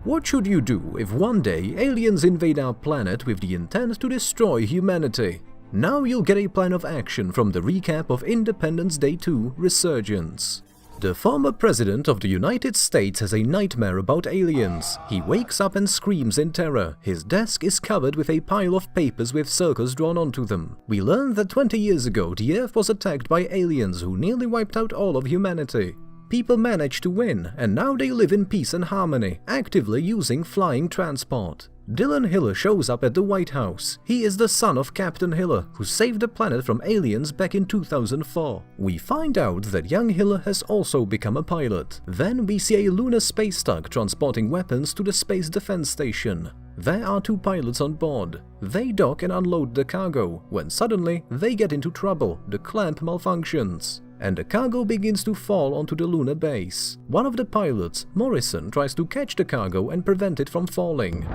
What should you do if one day aliens invade our planet with the intent to destroy humanity? Now you'll get a plan of action from the recap of Independence Day 2 Resurgence. The former president of the United States has a nightmare about aliens. He wakes up and screams in terror. His desk is covered with a pile of papers with circles drawn onto them. We learn that 20 years ago the Earth was attacked by aliens who nearly wiped out all of humanity. People managed to win, and now they live in peace and harmony, actively using flying transport. Dylan Hiller shows up at the White House. He is the son of Captain Hiller, who saved the planet from aliens back in 2004. We find out that young Hiller has also become a pilot. Then we see a lunar space tug transporting weapons to the Space Defense Station. There are two pilots on board. They dock and unload the cargo, when suddenly they get into trouble. The clamp malfunctions, and the cargo begins to fall onto the lunar base. One of the pilots, Morrison, tries to catch the cargo and prevent it from falling.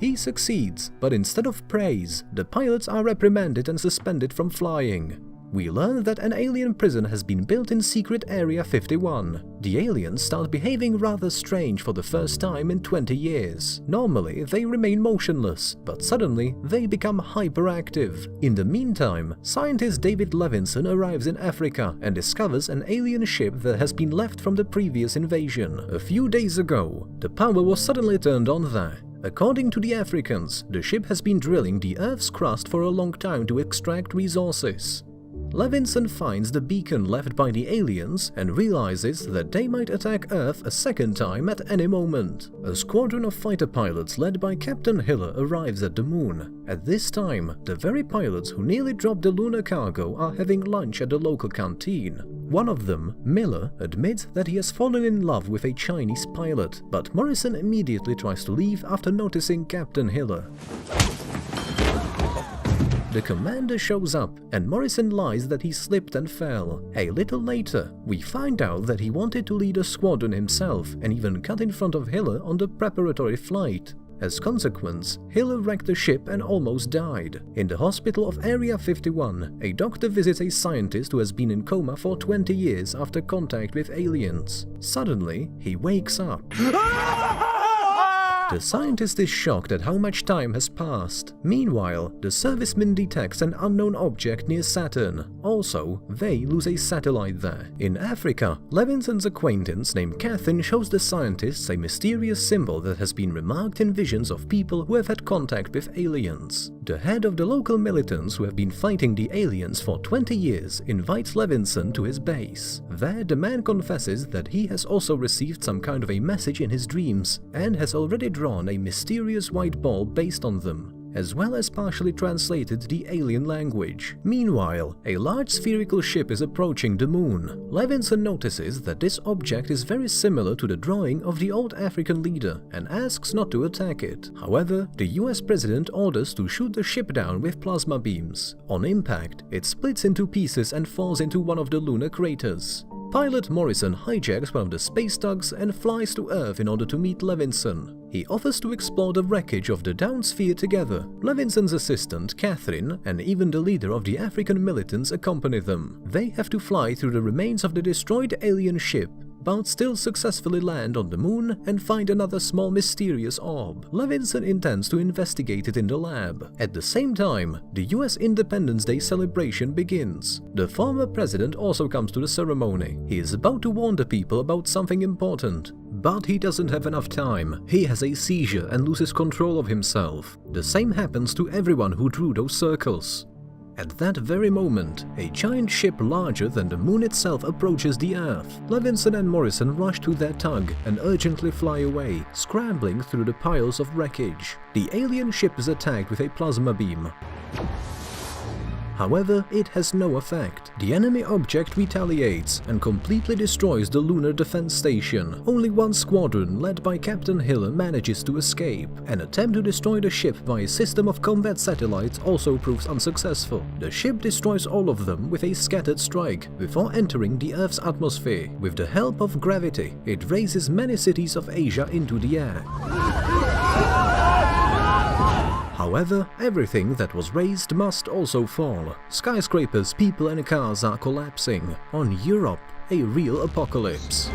He succeeds, but instead of praise, the pilots are reprimanded and suspended from flying. We learn that an alien prison has been built in Secret Area 51. The aliens start behaving rather strange for the first time in 20 years. Normally, they remain motionless, but suddenly they become hyperactive. In the meantime, scientist David Levinson arrives in Africa and discovers an alien ship that has been left from the previous invasion. A few days ago, the power was suddenly turned on there. According to the Africans, the ship has been drilling the Earth's crust for a long time to extract resources. Levinson finds the beacon left by the aliens and realizes that they might attack Earth a second time at any moment. A squadron of fighter pilots led by Captain Hiller arrives at the moon. At this time, the very pilots who nearly dropped the lunar cargo are having lunch at the local canteen. One of them, Miller, admits that he has fallen in love with a Chinese pilot, but Morrison immediately tries to leave after noticing Captain Hiller. The commander shows up, and Morrison lies that he slipped and fell. A little later, we find out that he wanted to lead a squadron himself and even cut in front of Hiller on the preparatory flight. As consequence, Hiller wrecked the ship and almost died. In the hospital of Area 51, a doctor visits a scientist who has been in coma for 20 years after contact with aliens. Suddenly, he wakes up. The scientist is shocked at how much time has passed. Meanwhile, the serviceman detects an unknown object near Saturn. Also, they lose a satellite there. In Africa, Levinson's acquaintance named Catherine shows the scientists a mysterious symbol that has been remarked in visions of people who have had contact with aliens. The head of the local militants who have been fighting the aliens for 20 years invites Levinson to his base. There, the man confesses that he has also received some kind of a message in his dreams and has already drawn a mysterious white ball based on them, as well as partially translated the alien language. Meanwhile, a large spherical ship is approaching the moon. Levinson notices that this object is very similar to the drawing of the old African leader and asks not to attack it. However, the US president orders to shoot the ship down with plasma beams. On impact, it splits into pieces and falls into one of the lunar craters. Pilot Morrison hijacks one of the space tugs and flies to Earth in order to meet Levinson. He offers to explore the wreckage of the downed sphere together. Levinson's assistant, Catherine, and even the leader of the African militants accompany them. They have to fly through the remains of the destroyed alien ship, but still successfully land on the moon and find another small mysterious orb. Levinson intends to investigate it in the lab. At the same time, the US Independence Day celebration begins. The former president also comes to the ceremony. He is about to warn the people about something important, but he doesn't have enough time. He has a seizure and loses control of himself. The same happens to everyone who drew those circles. At that very moment, a giant ship larger than the moon itself approaches the Earth. Levinson and Morrison rush to their tug and urgently fly away, scrambling through the piles of wreckage. The alien ship is attacked with a plasma beam. However, it has no effect. The enemy object retaliates and completely destroys the lunar defense station. Only one squadron, led by Captain Hiller, manages to escape. An attempt to destroy the ship by a system of combat satellites also proves unsuccessful. The ship destroys all of them with a scattered strike before entering the Earth's atmosphere. With the help of gravity, it raises many cities of Asia into the air. However, everything that was raised must also fall. Skyscrapers, people and cars are collapsing. On Europe, a real apocalypse.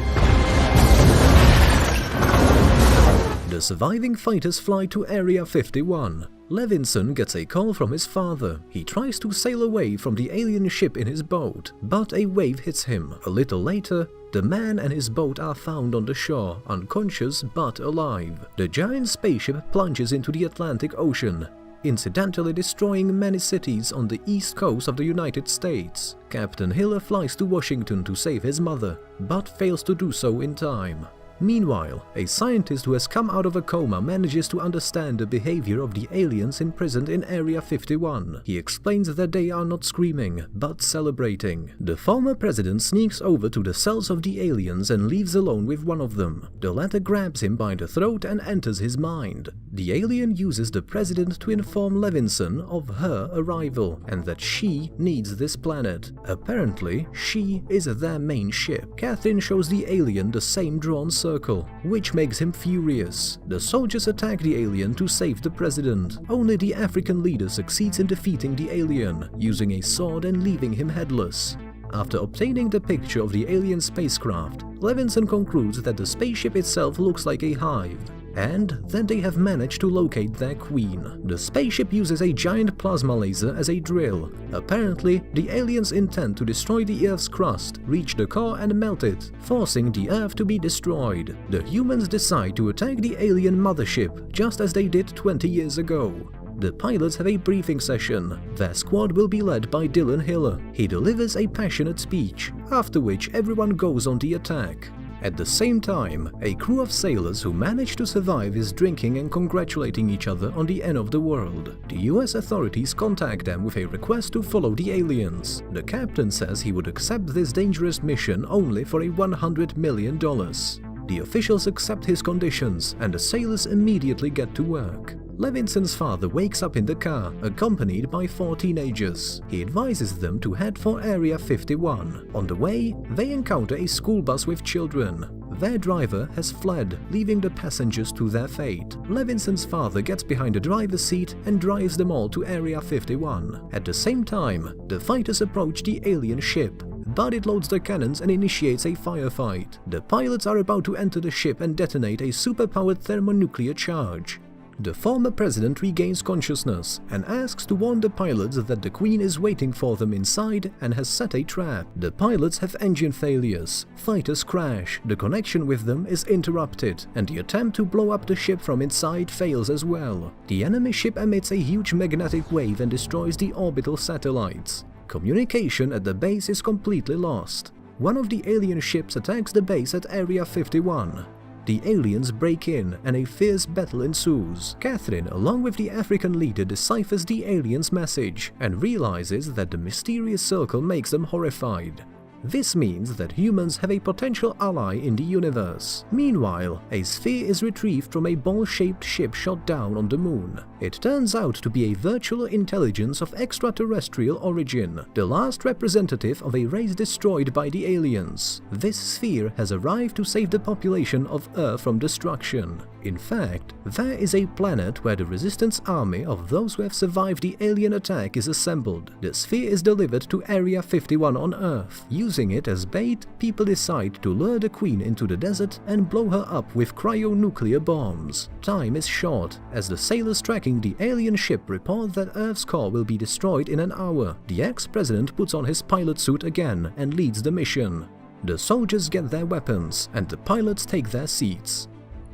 The surviving fighters fly to Area 51. Levinson gets a call from his father. He tries to sail away from the alien ship in his boat, but a wave hits him. A little later, the man and his boat are found on the shore, unconscious but alive. The giant spaceship plunges into the Atlantic Ocean, incidentally destroying many cities on the east coast of the United States. Captain Hiller flies to Washington to save his mother, but fails to do so in time. Meanwhile, a scientist who has come out of a coma manages to understand the behavior of the aliens imprisoned in Area 51. He explains that they are not screaming, but celebrating. The former president sneaks over to the cells of the aliens and leaves alone with one of them. The latter grabs him by the throat and enters his mind. The alien uses the president to inform Levinson of her arrival and that she needs this planet. Apparently, she is their main ship. Catherine shows the alien the same drawn circle, which makes him furious. The soldiers attack the alien to save the president. Only the African leader succeeds in defeating the alien, using a sword and leaving him headless. After obtaining the picture of the alien spacecraft, Levinson concludes that the spaceship itself looks like a hive, and that they have managed to locate their queen. The spaceship uses a giant plasma laser as a drill. Apparently, the aliens intend to destroy the Earth's crust, reach the core and melt it, forcing the Earth to be destroyed. The humans decide to attack the alien mothership, just as they did 20 years ago. The pilots have a briefing session. Their squad will be led by Dylan Hiller. He delivers a passionate speech, after which everyone goes on the attack. At the same time, a crew of sailors who manage to survive is drinking and congratulating each other on the end of the world. The US authorities contact them with a request to follow the aliens. The captain says he would accept this dangerous mission only for $100 million. The officials accept his conditions, and the sailors immediately get to work. Levinson's father wakes up in the car, accompanied by 4 teenagers. He advises them to head for Area 51. On the way, they encounter a school bus with children. Their driver has fled, leaving the passengers to their fate. Levinson's father gets behind the driver's seat and drives them all to Area 51. At the same time, the fighters approach the alien ship, but it loads the cannons and initiates a firefight. The pilots are about to enter the ship and detonate a superpowered thermonuclear charge. The former president regains consciousness and asks to warn the pilots that the Queen is waiting for them inside and has set a trap. The pilots have engine failures, fighters crash, the connection with them is interrupted, and the attempt to blow up the ship from inside fails as well. The enemy ship emits a huge magnetic wave and destroys the orbital satellites. Communication at the base is completely lost. One of the alien ships attacks the base at Area 51. The aliens break in and a fierce battle ensues. Catherine, along with the African leader, deciphers the aliens' message and realizes that the mysterious circle makes them horrified. This means that humans have a potential ally in the universe. Meanwhile, a sphere is retrieved from a ball-shaped ship shot down on the moon. It turns out to be a virtual intelligence of extraterrestrial origin, the last representative of a race destroyed by the aliens. This sphere has arrived to save the population of Earth from destruction. In fact, there is a planet where the resistance army of those who have survived the alien attack is assembled. The sphere is delivered to Area 51 on Earth. Using it as bait, people decide to lure the Queen into the desert and blow her up with cryonuclear bombs. Time is short, as the sailors tracking the alien ship report that Earth's core will be destroyed in an hour. The ex-president puts on his pilot suit again and leads the mission. The soldiers get their weapons, and the pilots take their seats.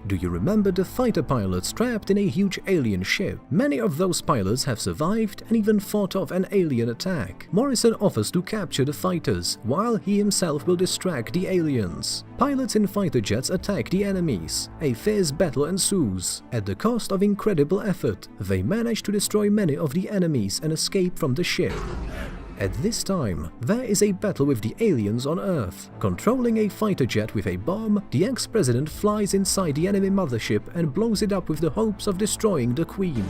Do you remember the fighter pilots trapped in a huge alien ship? Many of those pilots have survived and even fought off an alien attack. Morrison offers to capture the fighters, while he himself will distract the aliens. Pilots in fighter jets attack the enemies. A fierce battle ensues. At the cost of incredible effort, they manage to destroy many of the enemies and escape from the ship. At this time, there is a battle with the aliens on Earth. Controlling a fighter jet with a bomb, the ex-president flies inside the enemy mothership and blows it up with the hopes of destroying the Queen.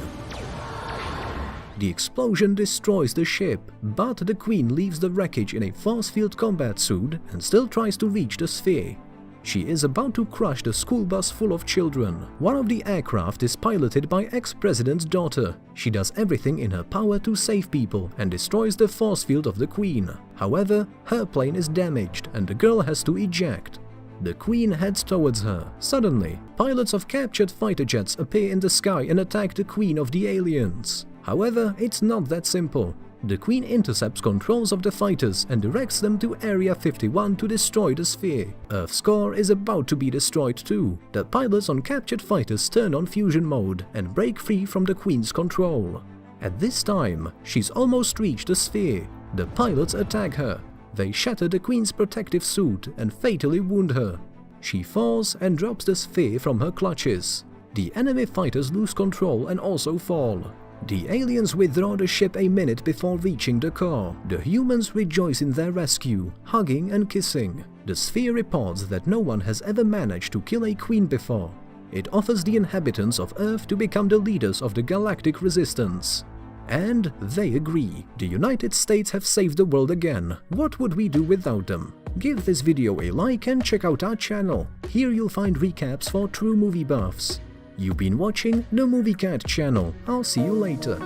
The explosion destroys the ship, but the Queen leaves the wreckage in a force field combat suit and still tries to reach the sphere. She is about to crush the school bus full of children. One of the aircraft is piloted by ex-president's daughter. She does everything in her power to save people and destroys the force field of the Queen. However, her plane is damaged and the girl has to eject. The Queen heads towards her. Suddenly, pilots of captured fighter jets appear in the sky and attack the Queen of the aliens. However, it's not that simple. The Queen intercepts controls of the fighters and directs them to Area 51 to destroy the sphere. Earth's core is about to be destroyed too. The pilots on captured fighters turn on fusion mode and break free from the Queen's control. At this time, she's almost reached the sphere. The pilots attack her. They shatter the Queen's protective suit and fatally wound her. She falls and drops the sphere from her clutches. The enemy fighters lose control and also fall. The aliens withdraw the ship a minute before reaching the core. The humans rejoice in their rescue, hugging and kissing. The sphere reports that no one has ever managed to kill a queen before. It offers the inhabitants of Earth to become the leaders of the galactic resistance. And they agree. The United States have saved the world again. What would we do without them? Give this video a like and check out our channel. Here you'll find recaps for true movie buffs. You've been watching the Movie Cat channel. I'll see you later.